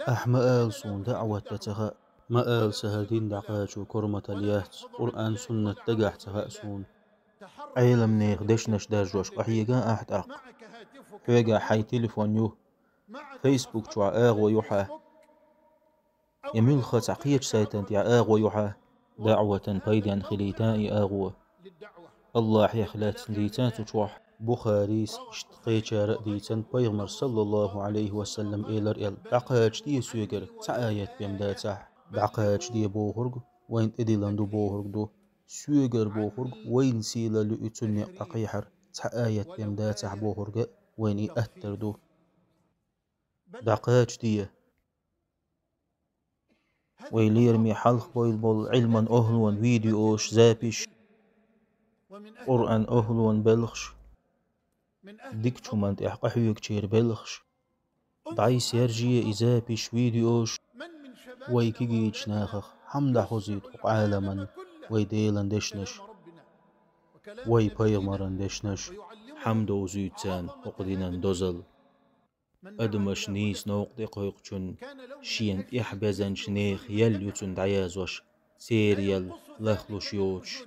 أحمال صون دعوة تتغى مآل سهدين دعقاج كرمة اليات قرآن سنة دقاح تغأسون عيلم نيغ دشنش داجوش قحيقا أحد فيقا حي تليفون يو فيسبوك شوع ويوحى يميل خاص عقيج سايتن تيع ويوحى دعوة بيدان خليتاي الله يخلات ديتان تشوح بخاريس اشتقيتشار ديتان بيغمر صلى الله عليه وسلم إيلر إل دعقاج دي سويقر تعايت بيمداتح دعقاج دي بوهرق وين إديلاندو بوهرق دو سويقر بوهرق وين سيلا لؤتن ققيحر تعايت بيمداتح بوهرق وين أتر دو دعقاج دي ويليرمي حلق بول علما أهلون فيديوش زابش قرآن أهلون بلخش ديك شمانت إحقاحيوك تشير بلخش دعيس يرجي إزابش فيديوش ويكيجيش ناخخ حمد حزيد حق عالما ويديلن دشنش وي بيغمرن دشنش حمد وزيتان حقدنا دوزل أدمش نيس نوق دقيقشن شين إحبزن شنيخ يل يتن دعيازوش سير يل لخلوش يوش